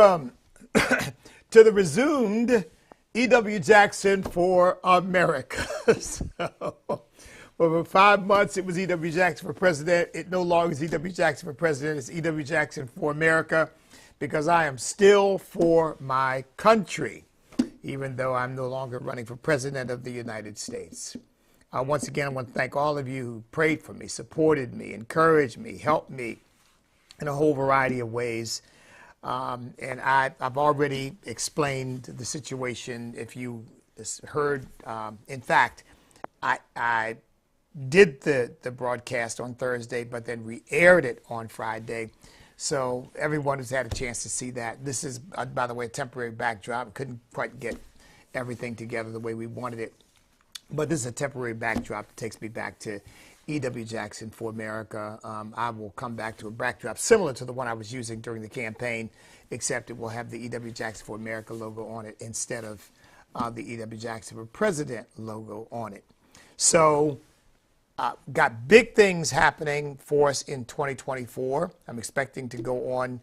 Welcome to the resumed E.W. Jackson for America. For 5 months, it was E.W. Jackson for president. It no longer is E.W. Jackson for president. It's E.W. Jackson for America, because I am still for my country, even though I'm no longer running for president of the United States. Once again, I want to thank all of you who prayed for me, supported me, encouraged me, helped me in a whole variety of ways. And I've already explained the situation. If you heard, in fact, I did the broadcast on Thursday, but then re-aired it on Friday. So everyone who's had a chance to see that. This is, by the way, a temporary backdrop. Couldn't quite get everything together the way we wanted it. But this is a temporary backdrop that takes me back to E.W. Jackson for America. I will come back to a backdrop similar to the one I was using during the campaign, except it will have the E.W. Jackson for America logo on it instead of the E.W. Jackson for President logo on it. So got big things happening for us in 2024. I'm expecting to go on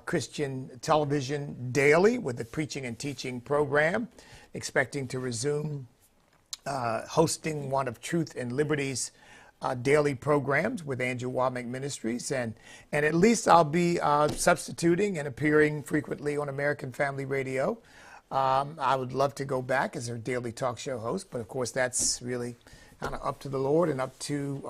Christian television daily with the preaching and teaching program, expecting to resume hosting one of Truth and Liberty's daily programs with Andrew Womack Ministries, and at least I'll be substituting and appearing frequently on American Family Radio. I would love to go back as their daily talk show host, but of course that's really kind of up to the Lord and up to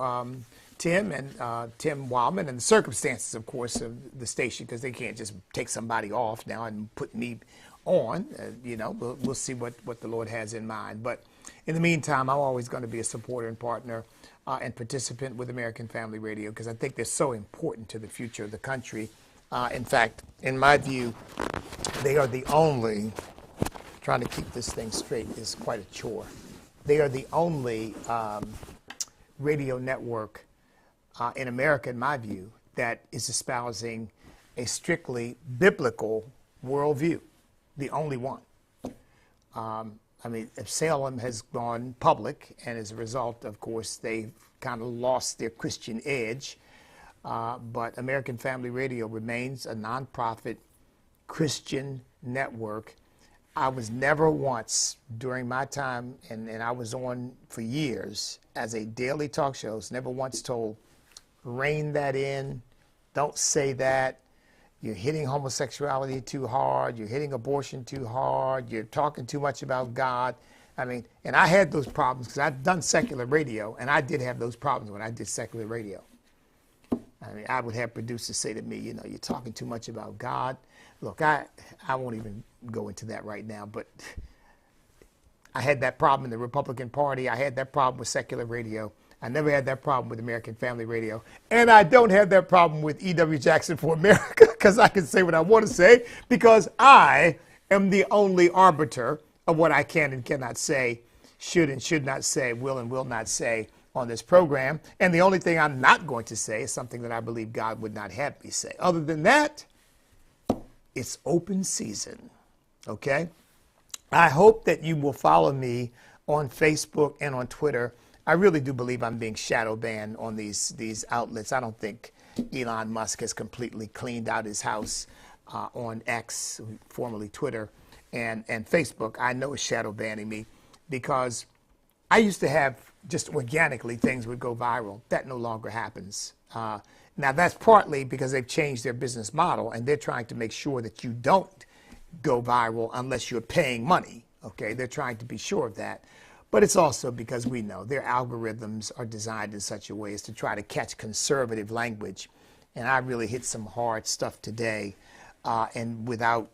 Tim and Tim Wildman and the circumstances, of course, of the station, because they can't just take somebody off now and put me on. You know, we'll see what the Lord has in mind. But in the meantime, I'm always going to be a supporter and partner and participant with American Family Radio, because I think they're so important to the future of the country. In fact, in my view, they are the only, trying to keep this thing straight is quite a chore. They are the only radio network in America, in my view, that is espousing a strictly biblical worldview. The only one. I mean, Salem has gone public, and as a result, of course, they've kind of lost their Christian edge. But American Family Radio remains a nonprofit Christian network. I was never once during my time, and I was on for years as a daily talk show, was never once told, rein that in, don't say that. You're hitting homosexuality too hard. You're hitting abortion too hard. You're talking too much about God. I mean, and I had those problems because I've done secular radio, and I did have those problems when I did secular radio. I mean, I would have producers say to me, you know, you're talking too much about God. Look, I won't even go into that right now, but I had that problem in the Republican Party. I had that problem with secular radio. I never had that problem with American Family Radio. And I don't have that problem with E.W. Jackson for America, because I can say what I want to say, because I am the only arbiter of what I can and cannot say, should and should not say, will and will not say on this program. And the only thing I'm not going to say is something that I believe God would not have me say. Other than that, it's open season, okay? I hope that you will follow me on Facebook and on Twitter. I really do believe I'm being shadow banned on these outlets. I don't think Elon Musk has completely cleaned out his house on X, formerly Twitter, and Facebook. I know it's shadow banning me because I used to have just organically things would go viral. That no longer happens. Now that's partly because they've changed their business model, and they're trying to make sure that you don't go viral unless you're paying money. Okay, they're trying to be sure of that. But it's also because we know their algorithms are designed in such a way as to try to catch conservative language. And I really hit some hard stuff today, and without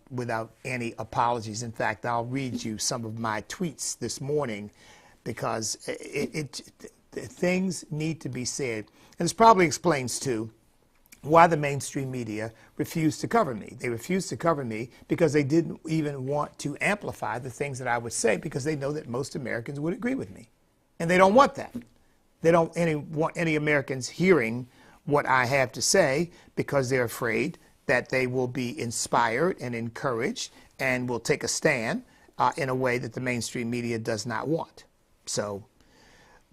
any apologies. In fact, I'll read you some of my tweets this morning, because things need to be said. And this probably explains, too, why the mainstream media refused to cover me. They refused to cover me because they didn't even want to amplify the things that I would say, because they know that most Americans would agree with me. And they don't want that. They don't want any Americans hearing what I have to say, because they're afraid that they will be inspired and encouraged and will take a stand in a way that the mainstream media does not want. So,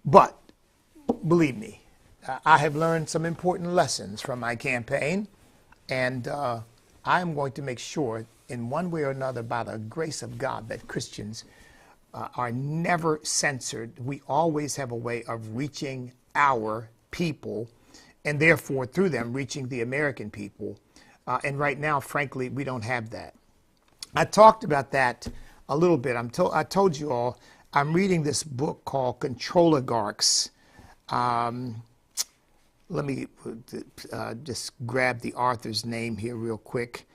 but believe me, I have learned some important lessons from my campaign, and I am going to make sure in one way or another, by the grace of God, that Christians are never censored. We always have a way of reaching our people, and therefore through them reaching the American people. And right now, frankly, we don't have that. I talked about that a little bit. I told you all I'm reading this book called Controligarchs. Let me just grab the author's name here real quick,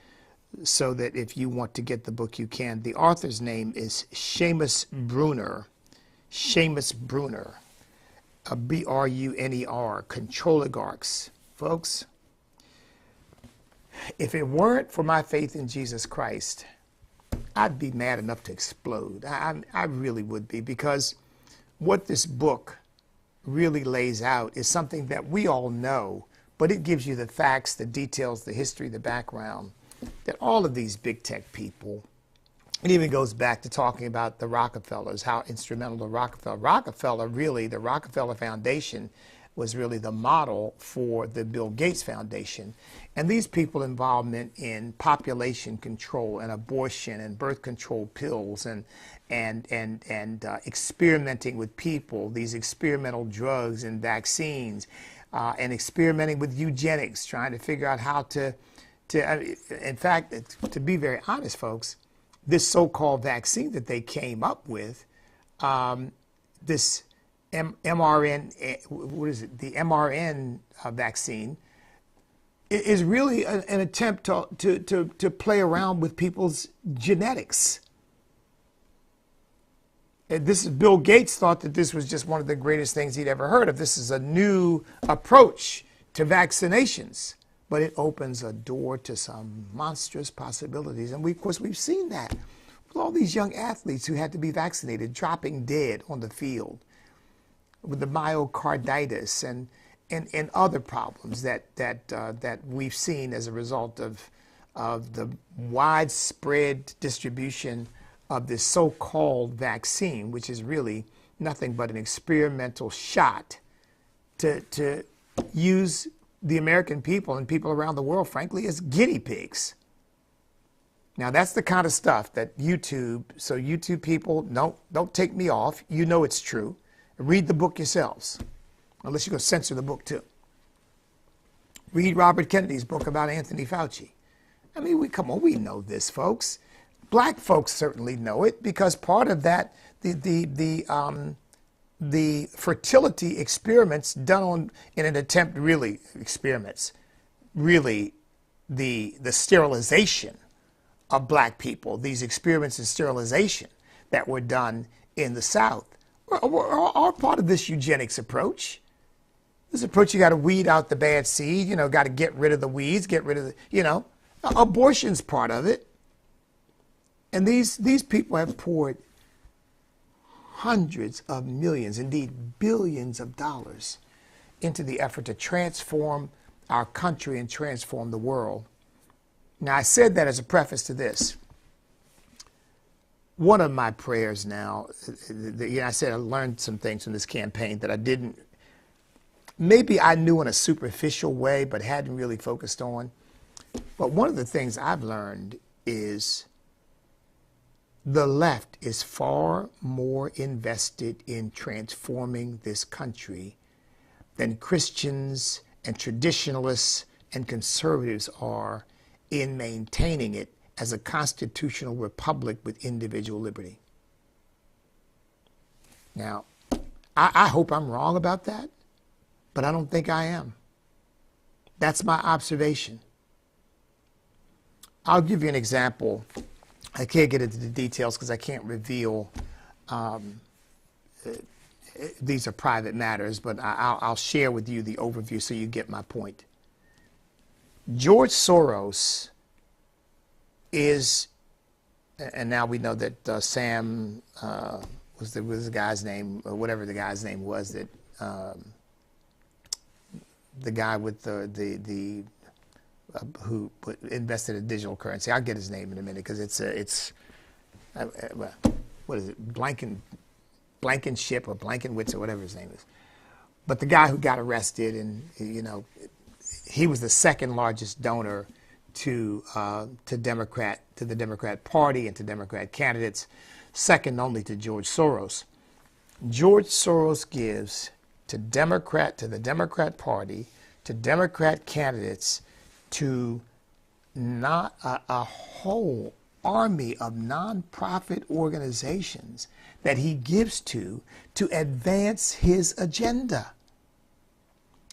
so that if you want to get the book, you can. The author's name is Seamus Bruner. Seamus Bruner. B-R-U-N-E-R. Controligarchs. Folks, if it weren't for my faith in Jesus Christ, I'd be mad enough to explode. I really would be, because what this book really lays out is something that we all know, but it gives you the facts, the details, the history, the background, that all of these big tech people, it even goes back to talking about the Rockefellers, how instrumental the the Rockefeller Foundation was really the model for the Bill Gates Foundation. And these people involvement in population control and abortion and birth control pills and experimenting with people, these experimental drugs and vaccines, and experimenting with eugenics, trying to figure out how to in fact, to be very honest, folks, this so-called vaccine that they came up with, this mRNA, what is it? The mRNA vaccine is really an attempt to play around with people's genetics. This is Bill Gates thought that this was just one of the greatest things he'd ever heard of. This is a new approach to vaccinations, but it opens a door to some monstrous possibilities. And of course, we've seen that with all these young athletes who had to be vaccinated, dropping dead on the field with the myocarditis and other problems that we've seen as a result of the widespread distribution of this so-called vaccine, which is really nothing but an experimental shot to use the American people and people around the world, frankly, as guinea pigs. Now, that's the kind of stuff that YouTube people, don't take me off. You know it's true. Read the book yourselves, unless you're going to censor the book too. Read Robert Kennedy's book about Anthony Fauci. I mean, come on, we know this, folks. Black folks certainly know it, because part of that, the fertility experiments done in an attempt, really experiments, really the sterilization of black people, these experiments in sterilization that were done in the South, are part of this eugenics approach. This approach, you got to weed out the bad seed, got to get rid of the weeds, get rid of the, abortion's part of it. And these people have poured hundreds of millions, indeed billions of dollars into the effort to transform our country and transform the world. Now, I said that as a preface to this. One of my prayers now, I said I learned some things from this campaign that I didn't, maybe I knew in a superficial way, but hadn't really focused on. But one of the things I've learned is the left is far more invested in transforming this country than Christians and traditionalists and conservatives are in maintaining it as a constitutional republic with individual liberty. Now, I hope I'm wrong about that, but I don't think I am. That's my observation. I'll give you an example. I can't get into the details because I can't reveal. These are private matters, but I'll share with you the overview so you get my point. George Soros is, and now we know that Sam was the guy's name, or whatever the guy's name was, that the guy with the who invested in digital currency. I'll get his name in a minute because it's what is it, Blankenship or Blankenwitz or whatever his name is. But the guy who got arrested, and he was the second largest donor to the Democrat Party and to Democrat candidates, second only to George Soros. George Soros gives to the Democrat Party, to Democrat candidates, to not a whole army of nonprofit organizations that he gives to advance his agenda.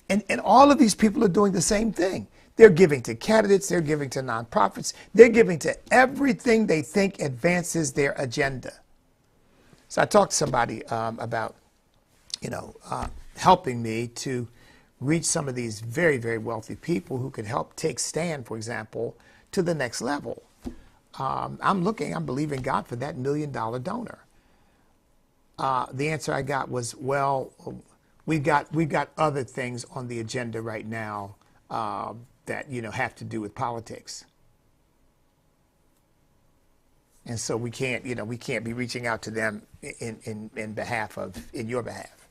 And all of these people are doing the same thing. They're giving to candidates, they're giving to nonprofits, they're giving to everything they think advances their agenda. So I talked to somebody about, helping me to reach some of these very, very wealthy people who could help take Stan, for example, to the next level. I'm believing God for that $1 million donor. The answer I got was, well, we've got other things on the agenda right now that have to do with politics, and so we can't be reaching out to them in your behalf.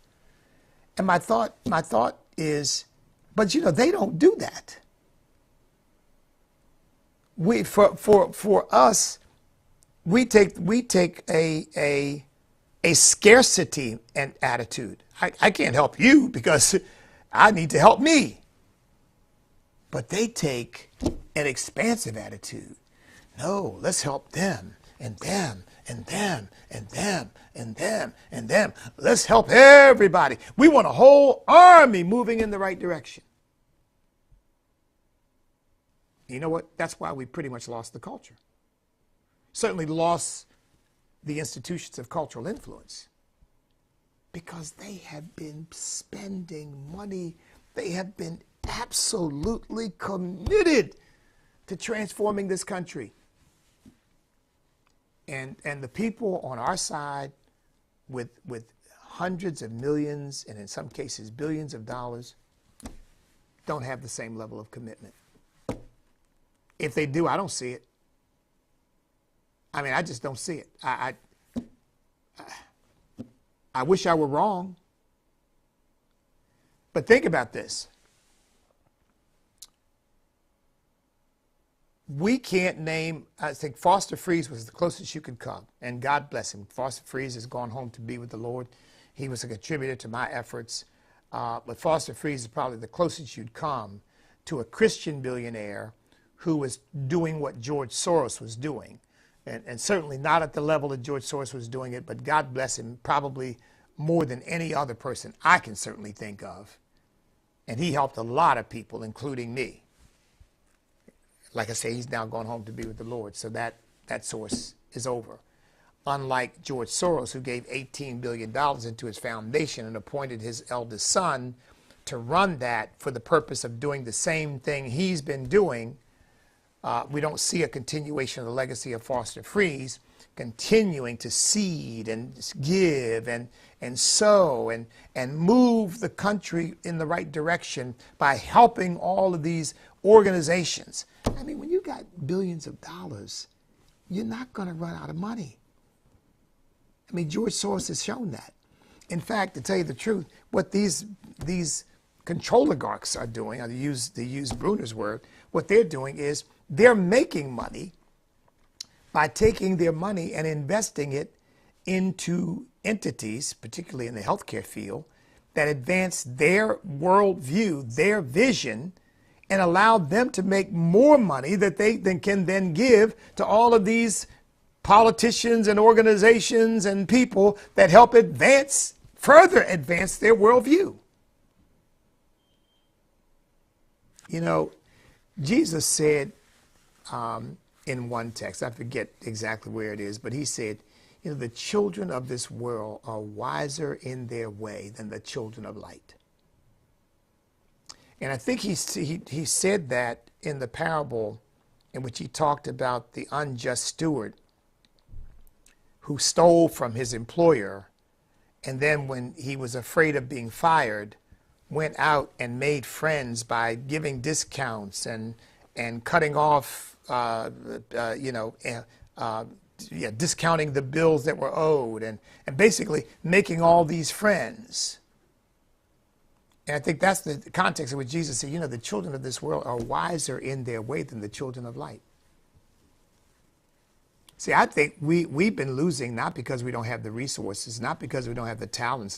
And my thought is, but they don't do that. For us, we take a scarcity and attitude. I can't help you because I need to help me. But they take an expansive attitude. No, let's help them and them and them and them and them and them. Let's help everybody. We want a whole army moving in the right direction. You know what? That's why we pretty much lost the culture. Certainly lost the institutions of cultural influence. Because they have been spending money. They have been absolutely committed to transforming this country. And the people on our side with hundreds of millions and in some cases billions of dollars don't have the same level of commitment. If they do, I don't see it. I mean, I just don't see it. I wish I were wrong. But think about this. We can't name, I think Foster Friess was the closest you could come. And God bless him. Foster Friess has gone home to be with the Lord. He was a contributor to my efforts. But Foster Friess is probably the closest you'd come to a Christian billionaire who was doing what George Soros was doing. And certainly not at the level that George Soros was doing it, but God bless him, probably more than any other person I can certainly think of. And he helped a lot of people, including me. Like I say, he's now gone home to be with the Lord, so that source is over. Unlike George Soros, who gave $18 billion into his foundation and appointed his eldest son to run that for the purpose of doing the same thing he's been doing, we don't see a continuation of the legacy of Foster Friess, continuing to seed and give and sow and move the country in the right direction by helping all of these organizations. I mean, when you got billions of dollars, you're not going to run out of money. I mean, George Soros has shown that. In fact, to tell you the truth, what these control oligarchs are doing, to use Bruner's word, what they're doing is they're making money by taking their money and investing it into entities, particularly in the healthcare field, that advance their worldview, their vision, and allow them to make more money that they can then give to all of these politicians and organizations and people that help further advance their worldview. You know, Jesus said in one text, I forget exactly where it is, but he said, the children of this world are wiser in their way than the children of light. And I think he said that in the parable in which he talked about the unjust steward who stole from his employer, and then when he was afraid of being fired, went out and made friends by giving discounts and cutting off, discounting the bills that were owed and basically making all these friends. And I think that's the context in which Jesus said, you know, the children of this world are wiser in their way than the children of light. See, I think we've been losing not because we don't have the resources, not because we don't have the talents,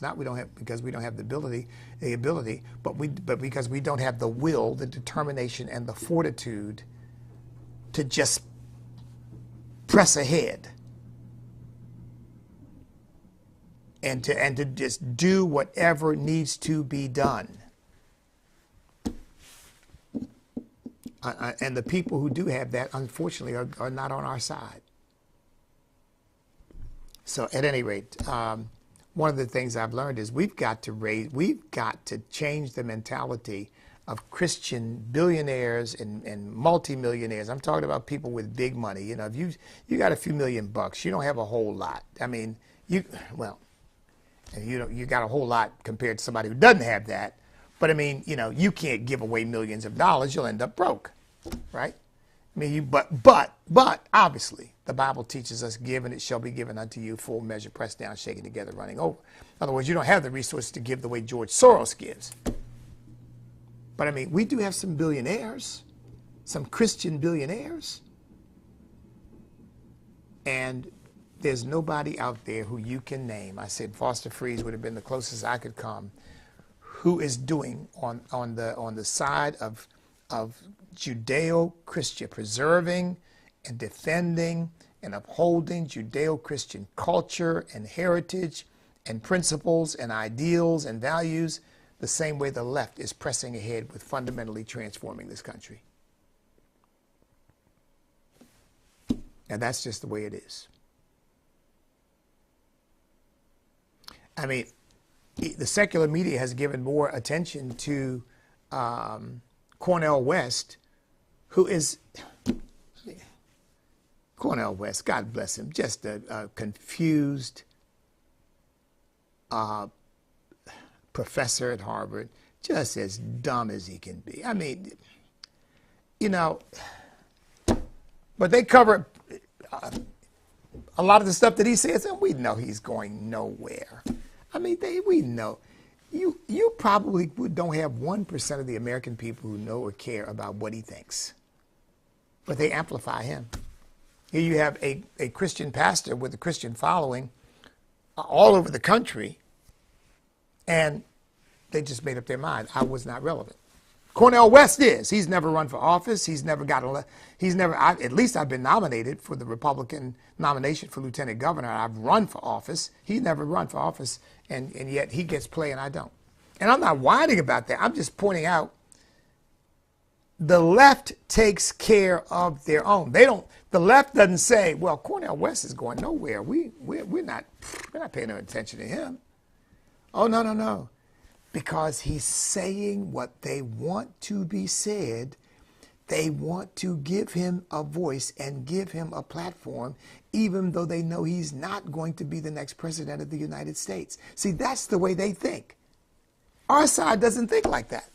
because we don't have the ability, but because we don't have the will, the determination, and the fortitude to just press ahead and to just do whatever needs to be done. And the people who do have that, unfortunately, are not on our side. So at any rate, one of the things I've learned is we've got to change the mentality of Christian billionaires and multimillionaires. I'm talking about people with big money. You know, if you got a few $1,000,000, you don't have a whole lot. I mean, you got a whole lot compared to somebody who doesn't have that. But I mean, you know, you can't give away millions of dollars. You'll end up broke, right? I mean, but obviously, the Bible teaches us, give and it shall be given unto you, full measure, pressed down, shaken together, running over. In other words, you don't have the resources to give the way George Soros gives. But I mean, we do have some billionaires, some Christian billionaires. And there's nobody out there who you can name. I said Foster Freeze would have been the closest I could come, who is doing on the side of Judeo-Christian, preserving and defending and upholding Judeo-Christian culture and heritage and principles and ideals and values the same way the left is pressing ahead with fundamentally transforming this country. And that's just the way it is. I mean, the secular media has given more attention to Cornel West, who is, Cornel West, God bless him, just a confused professor at Harvard, just as dumb as he can be. I mean, you know, but they cover a lot of the stuff that he says, and we know he's going nowhere. I mean, we know. You probably don't have 1% of the American people who know or care about what he thinks. But they amplify him. Here you have a Christian pastor with a Christian following all over the country, and they just made up their mind. I was not relevant. Cornel West is. He's never run for office. He's never at least I've been nominated for the Republican nomination for lieutenant governor. I've run for office. He's never run for office, and yet he gets play and I don't. And I'm not whining about that. I'm just pointing out the left takes care of their own. The left doesn't say, well, Cornel West is going nowhere. We're not paying no attention to him. Oh, no. Because he's saying what they want to be said. They want to give him a voice and give him a platform, even though they know he's not going to be the next president of the United States. See, that's the way they think. Our side doesn't think like that.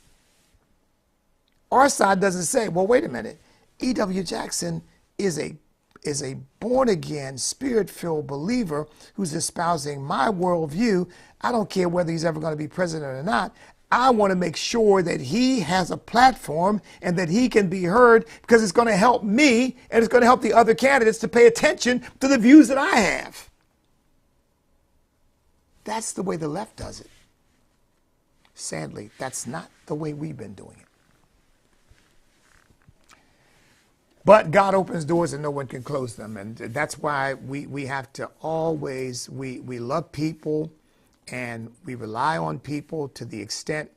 Our side doesn't say, well, wait a minute. E.W. Jackson is a born-again, spirit-filled believer who's espousing my worldview. I don't care whether he's ever going to be president or not. I want to make sure that he has a platform and that he can be heard, because it's going to help me and it's going to help the other candidates to pay attention to the views that I have. That's the way the left does it. Sadly, that's not the way we've been doing it. But God opens doors and no one can close them. And that's why we have to always, we love people and we rely on people to the extent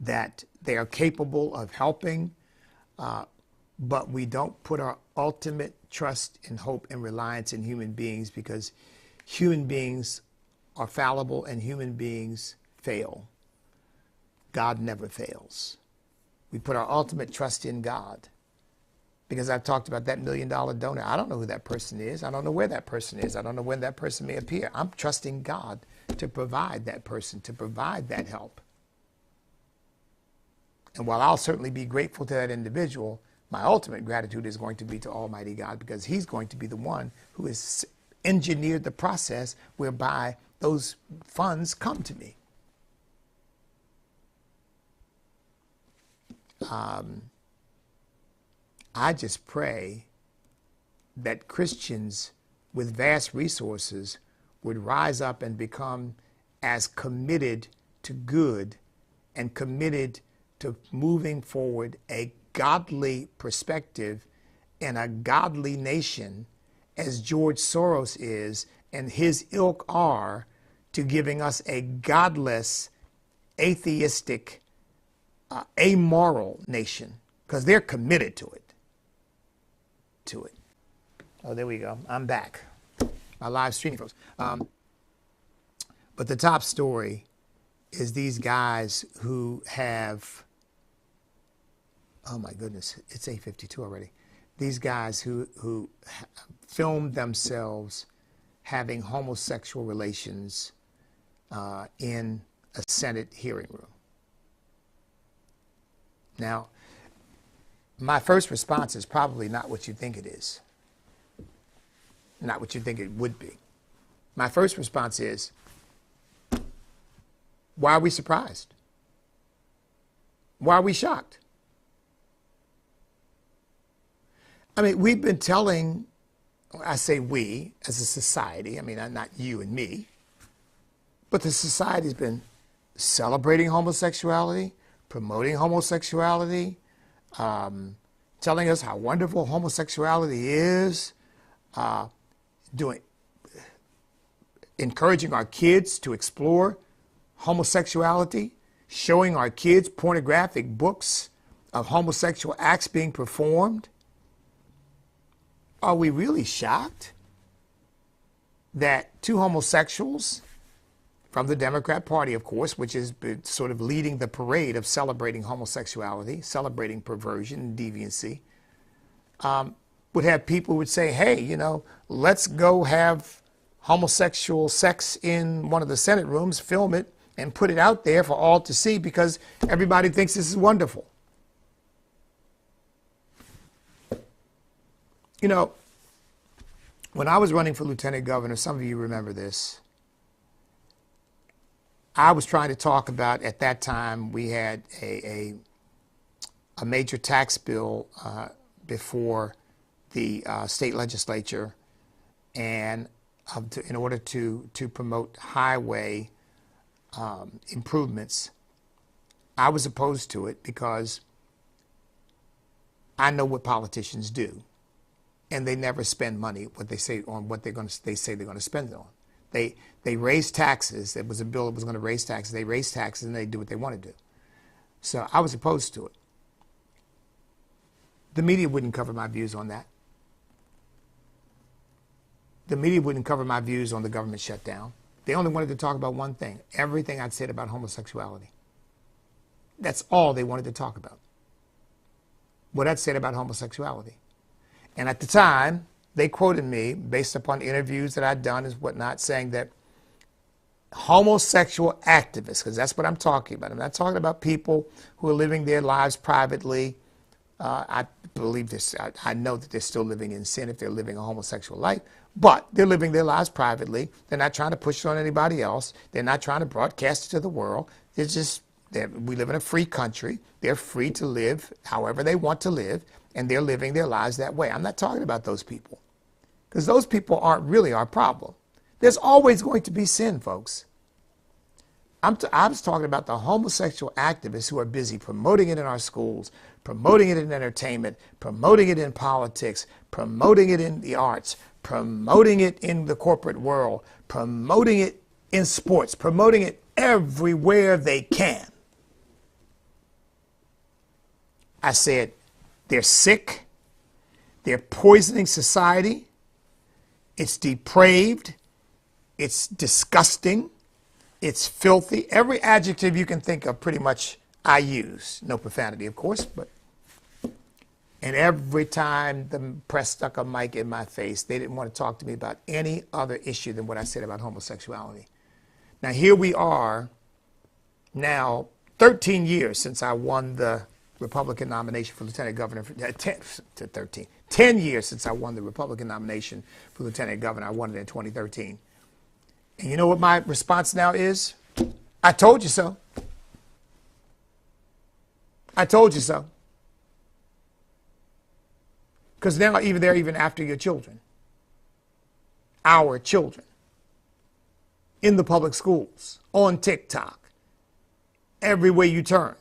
that they are capable of helping. But we don't put our ultimate trust and hope and reliance in human beings, because human beings are fallible and human beings fail. God never fails. We put our ultimate trust in God. Because I've talked about that $1 million donor. I don't know who that person is. I don't know where that person is. I don't know when that person may appear. I'm trusting God to provide that person, to provide that help. And while I'll certainly be grateful to that individual, my ultimate gratitude is going to be to Almighty God, because he's going to be the one who has engineered the process whereby those funds come to me. I just pray that Christians with vast resources would rise up and become as committed to good and committed to moving forward a godly perspective in a godly nation as George Soros is and his ilk are to giving us a godless, atheistic, amoral nation, because they're committed to it. Oh, there we go. I'm back. My live streaming, folks. But the top story is these guys who have, oh my goodness, it's 8:52 already. These guys who filmed themselves having homosexual relations in a Senate hearing room. Now, my first response is probably not what you think it is. Not what you think it would be. My first response is, why are we surprised? Why are we shocked? I mean, we've been telling, I say we as a society, I mean, not you and me, but the society's been celebrating homosexuality, promoting homosexuality, telling us how wonderful homosexuality is, encouraging our kids to explore homosexuality, showing our kids pornographic books of homosexual acts being performed. Are we really shocked that two homosexuals from the Democrat Party, of course, which is sort of leading the parade of celebrating homosexuality, celebrating perversion and deviancy, would have people who would say, hey, you know, let's go have homosexual sex in one of the Senate rooms, film it, and put it out there for all to see because everybody thinks this is wonderful. You know, when I was running for lieutenant governor, some of you remember this, I was trying to talk about, at that time, we had a major tax bill before the state legislature, and in order to promote highway improvements, I was opposed to it because I know what politicians do, and they never spend money what they say on what they say they're going to spend it on. They raise taxes. It was a bill that was going to raise taxes. They raise taxes and they do what they want to do. So I was opposed to it. The media wouldn't cover my views on that. The media wouldn't cover my views on the government shutdown. They only wanted to talk about one thing, everything I'd said about homosexuality. That's all they wanted to talk about, what I'd said about homosexuality. And at the time, they quoted me, based upon interviews that I'd done and whatnot, saying that homosexual activists, because that's what I'm talking about. I'm not talking about people who are living their lives privately. I believe this. I know that they're still living in sin if they're living a homosexual life, but they're living their lives privately. They're not trying to push it on anybody else. They're not trying to broadcast it to the world. We live in a free country. They're free to live however they want to live, and they're living their lives that way. I'm not talking about those people, because those people aren't really our problem. There's always going to be sin, folks. I was talking about the homosexual activists who are busy promoting it in our schools, promoting it in entertainment, promoting it in politics, promoting it in the arts, promoting it in the corporate world, promoting it in sports, promoting it everywhere they can. I said, they're sick, they're poisoning society, it's depraved, it's disgusting, it's filthy. Every adjective you can think of, pretty much I use. No profanity, of course, but. And every time the press stuck a mic in my face, they didn't want to talk to me about any other issue than what I said about homosexuality. Now, here we are now 13 years since I won the Republican nomination for lieutenant governor. 10 years since I won the Republican nomination for lieutenant governor. I won it in 2013. And you know what my response now is? I told you so. I told you so. Because now they're even after your children, our children, in the public schools, on TikTok, everywhere you turn.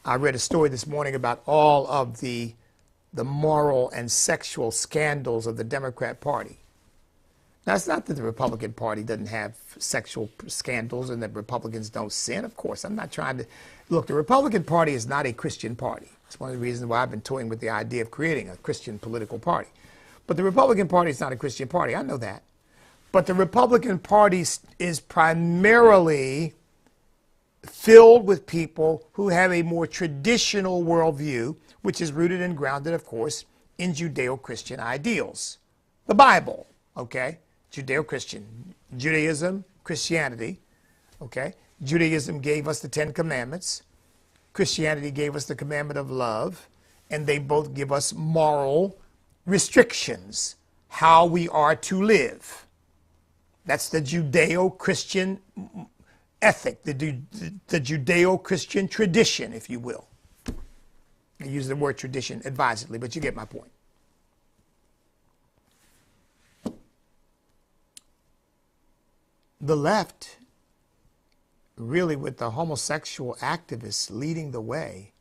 I read a story this morning about all of the moral and sexual scandals of the Democrat Party. Now, it's not that the Republican Party doesn't have sexual scandals and that Republicans don't sin. Of course, I'm not trying to... Look, the Republican Party is not a Christian party. It's one of the reasons why I've been toying with the idea of creating a Christian political party. But the Republican Party is not a Christian party. I know that. But the Republican Party is primarily filled with people who have a more traditional worldview, which is rooted and grounded, of course, in Judeo-Christian ideals. The Bible, okay? Judeo-Christian. Judaism, Christianity, okay? Judaism gave us the Ten Commandments. Christianity gave us the commandment of love. And they both give us moral restrictions, how we are to live. That's the Judeo-Christian ethic, the Judeo-Christian tradition, if you will. I use the word tradition advisedly, but you get my point. The left, really with the homosexual activists leading the way,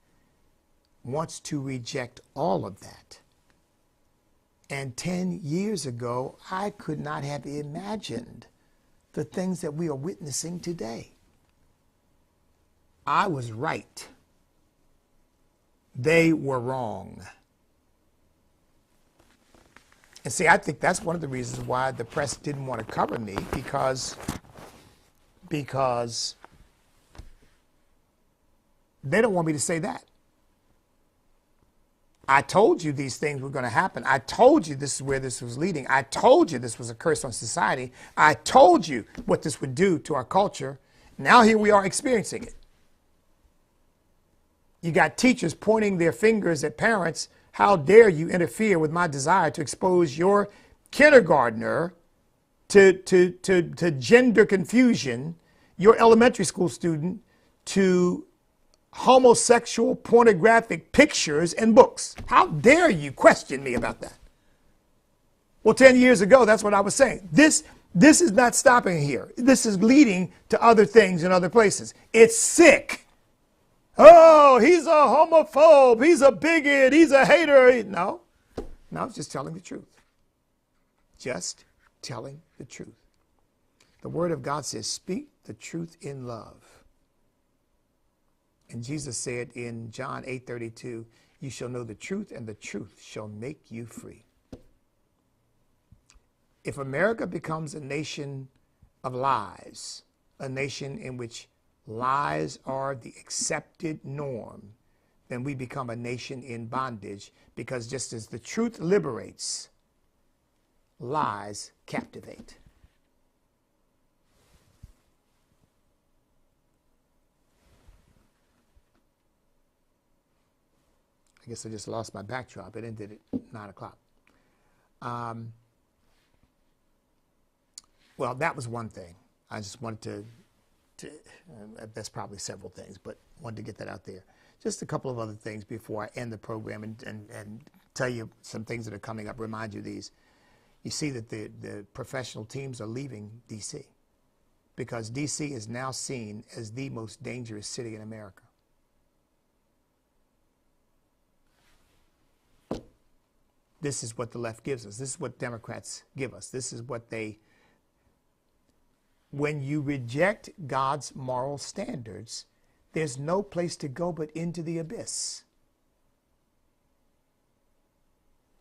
wants to reject all of that. And 10 years ago, I could not have imagined the things that we are witnessing today. I was right. They were wrong. And see, I think that's one of the reasons why the press didn't want to cover me, because they don't want me to say that. I told you these things were going to happen. I told you this is where this was leading. I told you this was a curse on society. I told you what this would do to our culture. Now here we are experiencing it. You got teachers pointing their fingers at parents. How dare you interfere with my desire to expose your kindergartner to gender confusion, your elementary school student to homosexual pornographic pictures and books. How dare you question me about that? Well, 10 years ago, that's what I was saying. This is not stopping here. This is leading to other things in other places. It's sick. Oh, he's a homophobe. He's a bigot. He's a hater. No, it's just telling the truth. Just telling the truth. The Word of God says, speak the truth in love. And Jesus said in John 8:32, you shall know the truth, and the truth shall make you free. If America becomes a nation of lies, a nation in which lies are the accepted norm, then we become a nation in bondage, because just as the truth liberates, lies captivate. I guess I just lost my backdrop. It ended at 9 o'clock. Well, that was one thing. I just wanted to that's probably several things, but wanted to get that out there. Just a couple of other things before I end the program and tell you some things that are coming up, remind you of these. You see that the professional teams are leaving D.C. because D.C. is now seen as the most dangerous city in America. This is what the left gives us. This is what Democrats give us. This is what they... When you reject God's moral standards, there's no place to go but into the abyss.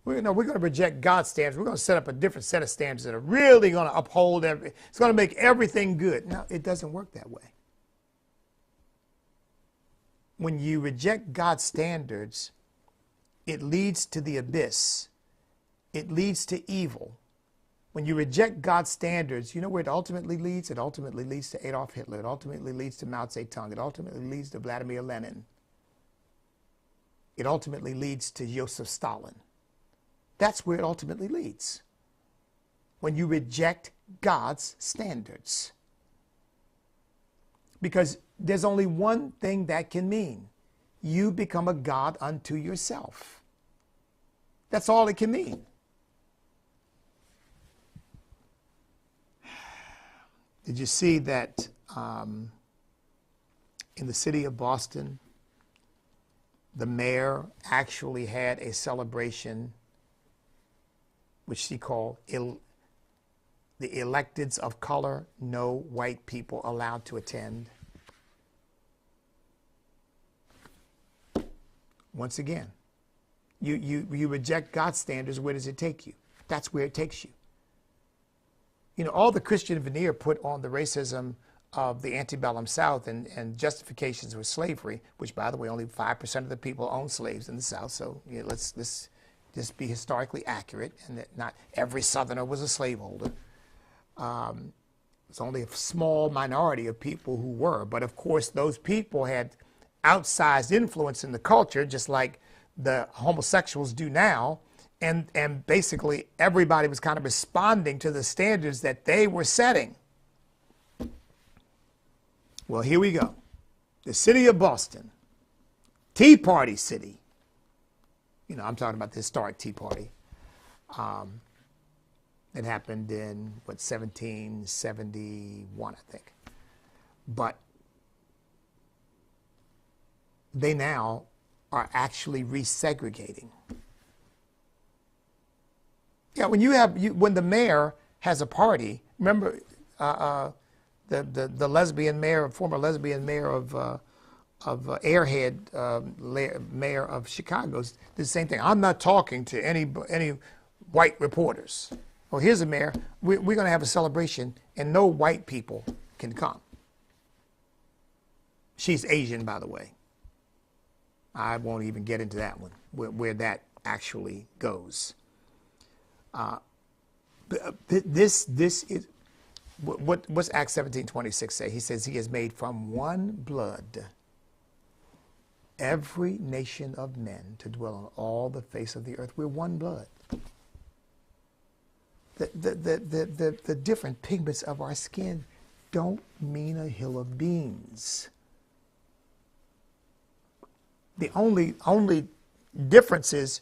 We're going to reject God's standards. We're going to set up a different set of standards that are really going to uphold it's going to make everything good. No, it doesn't work that way. When you reject God's standards, it leads to the abyss. It leads to evil. When you reject God's standards, you know where it ultimately leads? It ultimately leads to Adolf Hitler. It ultimately leads to Mao Zedong. It ultimately leads to Vladimir Lenin. It ultimately leads to Joseph Stalin. That's where it ultimately leads. When you reject God's standards. Because there's only one thing that can mean. You become a God unto yourself. That's all it can mean. Did you see that in the city of Boston, the mayor actually had a celebration which she called the electeds of color, no white people allowed to attend? Once again, you reject God's standards, where does it take you? That's where it takes you. You know, all the Christian veneer put on the racism of the antebellum South and justifications with slavery, which, by the way, only 5% of the people owned slaves in the South. So let's just be historically accurate, and that not every Southerner was a slaveholder. It's only a small minority of people who were. But, of course, those people had outsized influence in the culture, just like the homosexuals do now. And basically everybody was kind of responding to the standards that they were setting. Well, here we go. The city of Boston, Tea Party City. You know, I'm talking about the historic Tea Party. It happened in, 1771, I think. But they now are actually resegregating. Yeah, when the mayor has a party, remember the lesbian mayor, former lesbian mayor of Airhead, mayor of Chicago, did the same thing. I'm not talking to any white reporters. Well, here's a mayor. We're going to have a celebration, and no white people can come. She's Asian, by the way. I won't even get into that one, where that actually goes. This is what's Acts 17:26 say? He says he has made from one blood every nation of men to dwell on all the face of the earth. We're one blood. The different pigments of our skin don't mean a hill of beans. The only differences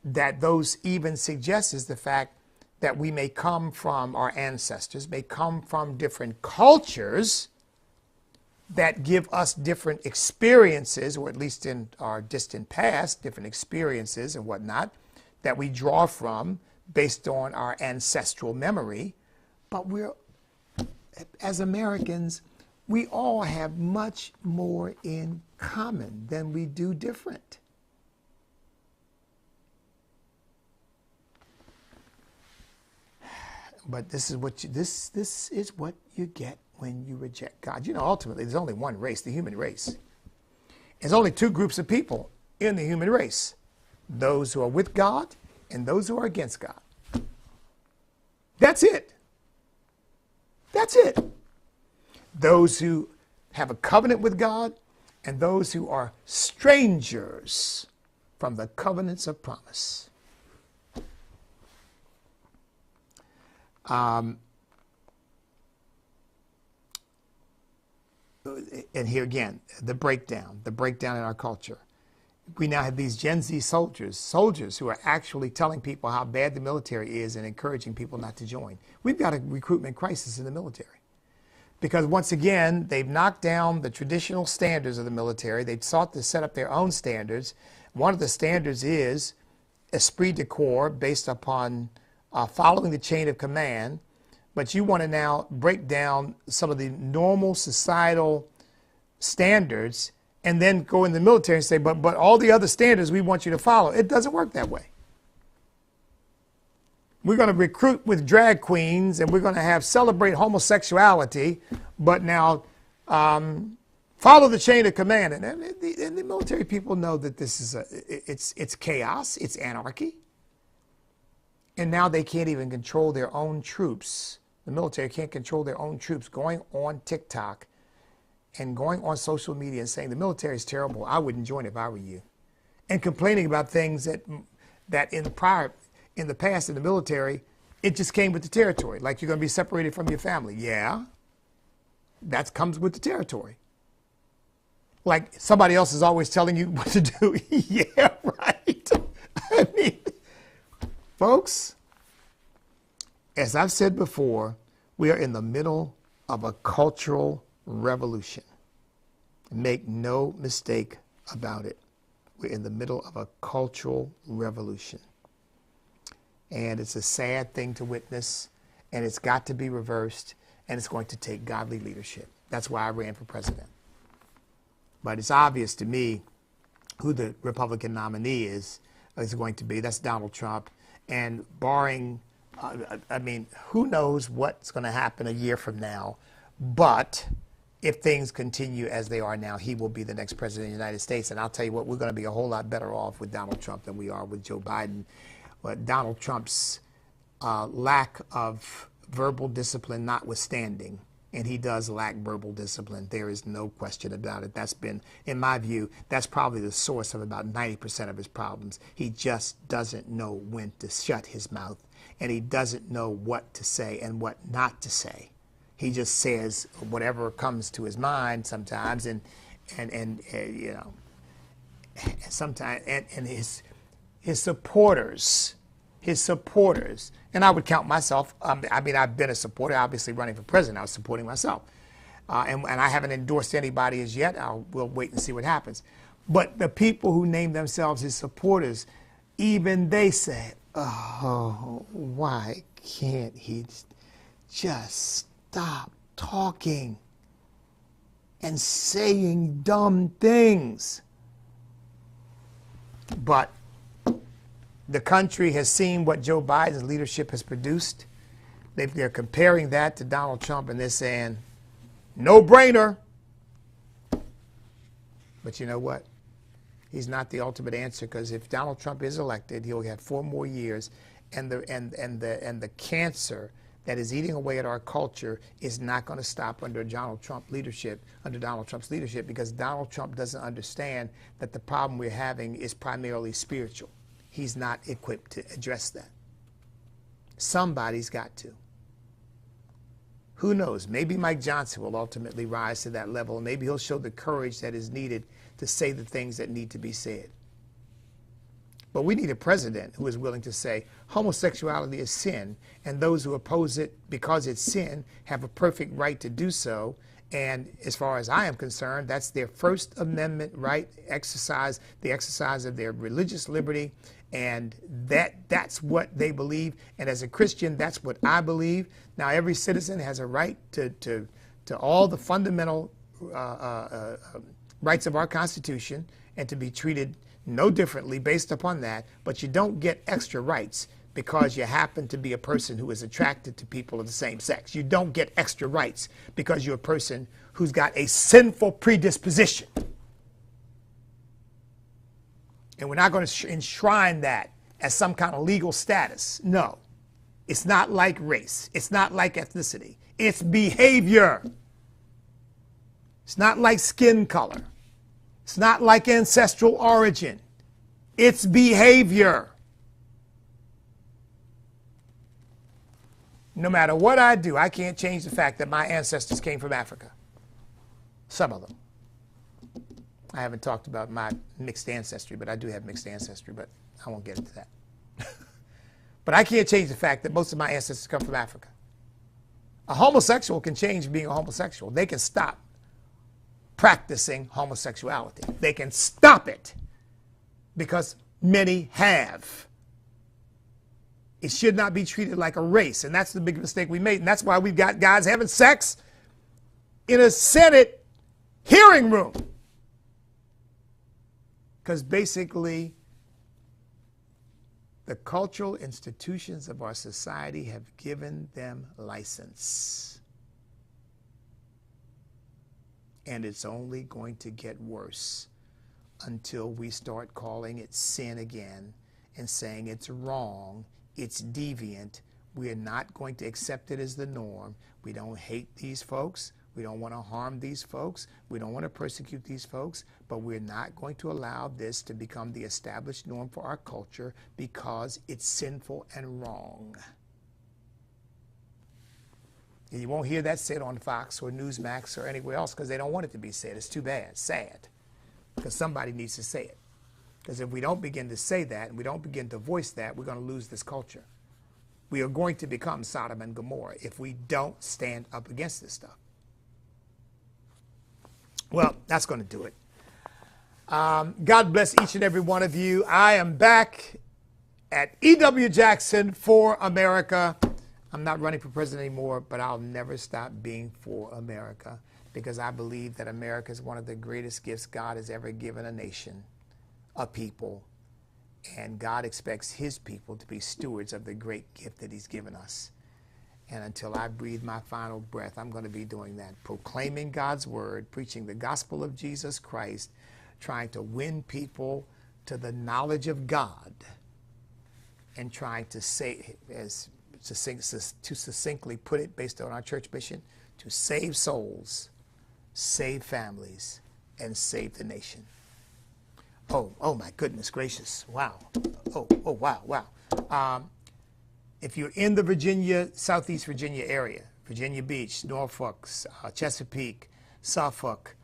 that those even suggest is the fact that we may come from, our ancestors may come from different cultures that give us different experiences, or at least in our distant past, different experiences and whatnot that we draw from based on our ancestral memory. But we're, as Americans, we all have much more in common than we do different. But this is what you get when you reject God. You know, ultimately, there's only one race, the human race. There's only two groups of people in the human race: those who are with God and those who are against God. That's it. That's it. Those who have a covenant with God and those who are strangers from the covenants of promise. And here again, the breakdown in our culture. We now have these Gen Z soldiers who are actually telling people how bad the military is and encouraging people not to join. We've got a recruitment crisis in the military. Because once again, they've knocked down the traditional standards of the military. They've sought to set up their own standards. One of the standards is esprit de corps, based upon following the chain of command. But you want to now break down some of the normal societal standards and then go in the military and say, but all the other standards we want you to follow. It doesn't work that way. We're going to recruit with drag queens and we're going to celebrate homosexuality, but now follow the chain of command. And the military people know that this is it's chaos, it's anarchy. And now they can't even control their own troops. The military can't control their own troops going on TikTok and going on social media and saying the military is terrible. I wouldn't join if I were you. And complaining about things that in the past in the military, it just came with the territory. Like you're going to be separated from your family. Yeah, that comes with the territory. Like somebody else is always telling you what to do. Yeah, right. I mean, Folks, as I've said before, we are in the middle of a cultural revolution. Make no mistake about it. We're in the middle of a cultural revolution. And it's a sad thing to witness, and it's got to be reversed, and it's going to take godly leadership. That's why I ran for president. But it's obvious to me who the Republican nominee is going to be. That's Donald Trump. And barring, who knows what's going to happen a year from now. But if things continue as they are now, he will be the next president of the United States. And I'll tell you what, we're going to be a whole lot better off with Donald Trump than we are with Joe Biden. But Donald Trump's lack of verbal discipline notwithstanding, and he does lack verbal discipline. There is no question about it. That's been, in my view, that's probably the source of about 90% of his problems. He just doesn't know when to shut his mouth, and he doesn't know what to say and what not to say. He just says whatever comes to his mind sometimes, and you know, sometimes, and his supporters, and I would count myself. I've been a supporter, obviously running for president. I was supporting myself. And I haven't endorsed anybody as yet. We'll wait and see what happens. But the people who name themselves his supporters, even they say, oh, why can't he just stop talking and saying dumb things? But the country has seen what Joe Biden's leadership has produced. They're comparing that to Donald Trump, and they're saying, no brainer. But you know what? He's not the ultimate answer, because if Donald Trump is elected, he'll have 4 more years, and the cancer that is eating away at our culture is not going to stop under Donald Trump's leadership, because Donald Trump doesn't understand that the problem we're having is primarily spiritual. He's not equipped to address that. Somebody's got to. Who knows? Maybe Mike Johnson will ultimately rise to that level. Maybe he'll show the courage that is needed to say the things that need to be said. But we need a president who is willing to say homosexuality is sin, and those who oppose it because it's sin have a perfect right to do so. And as far as I am concerned, that's their First Amendment right, the exercise of their religious liberty, and that's what they believe. And as a Christian, that's what I believe. Now, every citizen has a right to all the fundamental rights of our Constitution, and to be treated no differently based upon that. But you don't get extra rights because you happen to be a person who is attracted to people of the same sex. You don't get extra rights because you're a person who's got a sinful predisposition. And we're not going to enshrine that as some kind of legal status. No. It's not like race. It's not like ethnicity. It's behavior. It's not like skin color. It's not like ancestral origin. It's behavior. No matter what I do, I can't change the fact that my ancestors came from Africa. Some of them. I haven't talked about my mixed ancestry, but I do have mixed ancestry, but I won't get into that. But I can't change the fact that most of my ancestors come from Africa. A homosexual can change being a homosexual. They can stop practicing homosexuality. They can stop it, because many have. It should not be treated like a race, and that's the big mistake we made, and that's why we've got guys having sex in a Senate hearing room. Because basically, the cultural institutions of our society have given them license. And it's only going to get worse until we start calling it sin again and saying it's wrong, it's deviant. We're not going to accept it as the norm. We don't hate these folks. We don't want to harm these folks. We don't want to persecute these folks, but we're not going to allow this to become the established norm for our culture, because it's sinful and wrong. And you won't hear that said on Fox or Newsmax or anywhere else, because they don't want it to be said. It's too bad, sad, because somebody needs to say it. Because if we don't begin to say that and we don't begin to voice that, we're going to lose this culture. We are going to become Sodom and Gomorrah if we don't stand up against this stuff. Well, that's going to do it. God bless each and every one of you. I am back at E.W. Jackson for America. I'm not running for president anymore, but I'll never stop being for America because I believe that America is one of the greatest gifts God has ever given a nation, a people. And God expects his people to be stewards of the great gift that he's given us. And until I breathe my final breath, I'm going to be doing that, proclaiming God's word, preaching the gospel of Jesus Christ, trying to win people to the knowledge of God, and trying to say, to succinctly put it based on our church mission, to save souls, save families, and save the nation. Oh my goodness gracious. Wow. Wow. If you're in the Virginia, Southeast Virginia area, Virginia Beach, Norfolk, Chesapeake, Suffolk,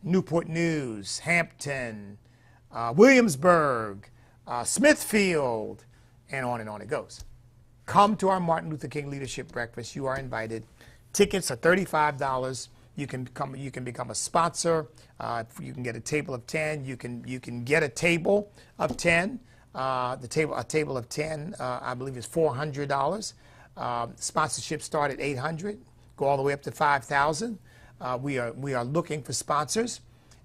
Newport News, Hampton, Williamsburg, Smithfield, and on it goes. Come to our Martin Luther King Leadership Breakfast. You are invited. Tickets are $35. You can become a sponsor. You can get a table of 10. You can get a table of 10. A table of 10, I believe, is $400. Sponsorships start at $800, go all the way up to $5,000. We are looking for sponsors,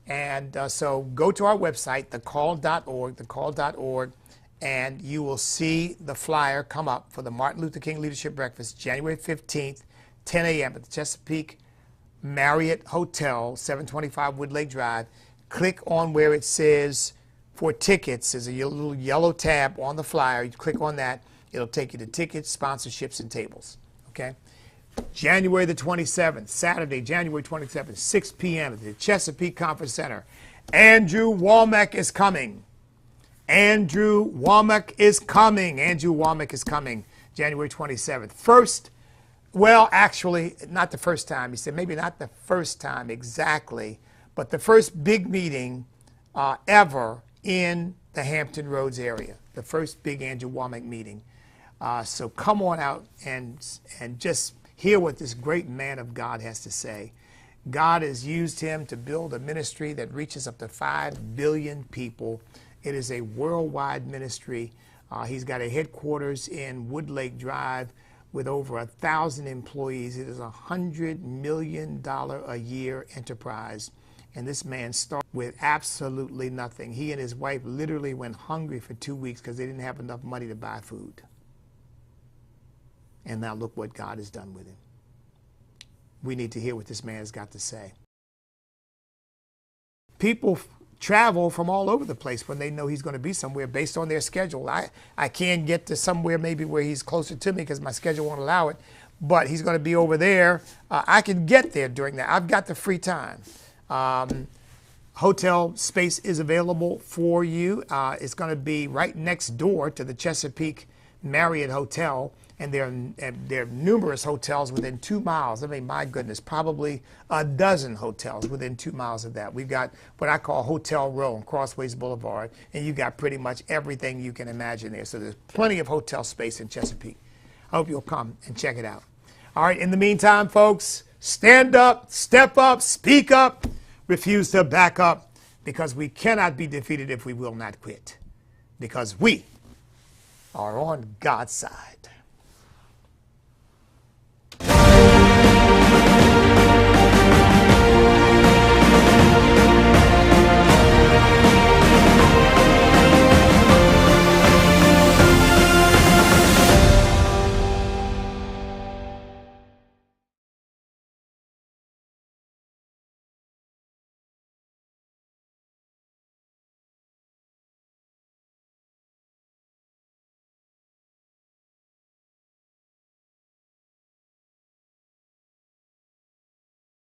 and so go to our website, thecall.org, and you will see the flyer come up for the Martin Luther King Leadership Breakfast, January 15th, 10 a.m. at the Chesapeake Marriott Hotel, 725 Woodlake Drive. Click on where it says for tickets. There's a little yellow tab on the flyer. You click on that. It'll take you to tickets, sponsorships, and tables. Okay? January the 27th, Saturday, January 27th, 6 p.m. at the Chesapeake Conference Center. Andrew Womack is coming. Andrew Womack is coming. January 27th. Well, actually, not the first time. He said maybe not the first time exactly, but the first big meeting ever in the Hampton Roads area. The first big Andrew Womack meeting. So come on out and just hear what this great man of God has to say. God has used him to build a ministry that reaches up to 5 billion people. It is a worldwide ministry. He's got a headquarters in Woodlake Drive with over 1,000 employees. It is a $100 million a year enterprise. And this man started with absolutely nothing. He and his wife literally went hungry for 2 weeks because they didn't have enough money to buy food. And now look what God has done with him. We need to hear what this man has got to say. People travel from all over the place when they know he's going to be somewhere based on their schedule. I can't get to somewhere maybe where he's closer to me because my schedule won't allow it, but he's going to be over there. I can get there during that. I've got the free time. Hotel space is available for you. It's going to be right next door to the Chesapeake Marriott Hotel, and there are numerous hotels within 2 miles. I mean, my goodness, probably a dozen hotels within 2 miles of that. We've got what I call Hotel Row on Crossways Boulevard, and you've got pretty much everything you can imagine there. So there's plenty of hotel space in Chesapeake. I hope you'll come and check it out. All right, in the meantime, folks, stand up, step up, speak up, refuse to back up, because we cannot be defeated if we will not quit, because we are on God's side.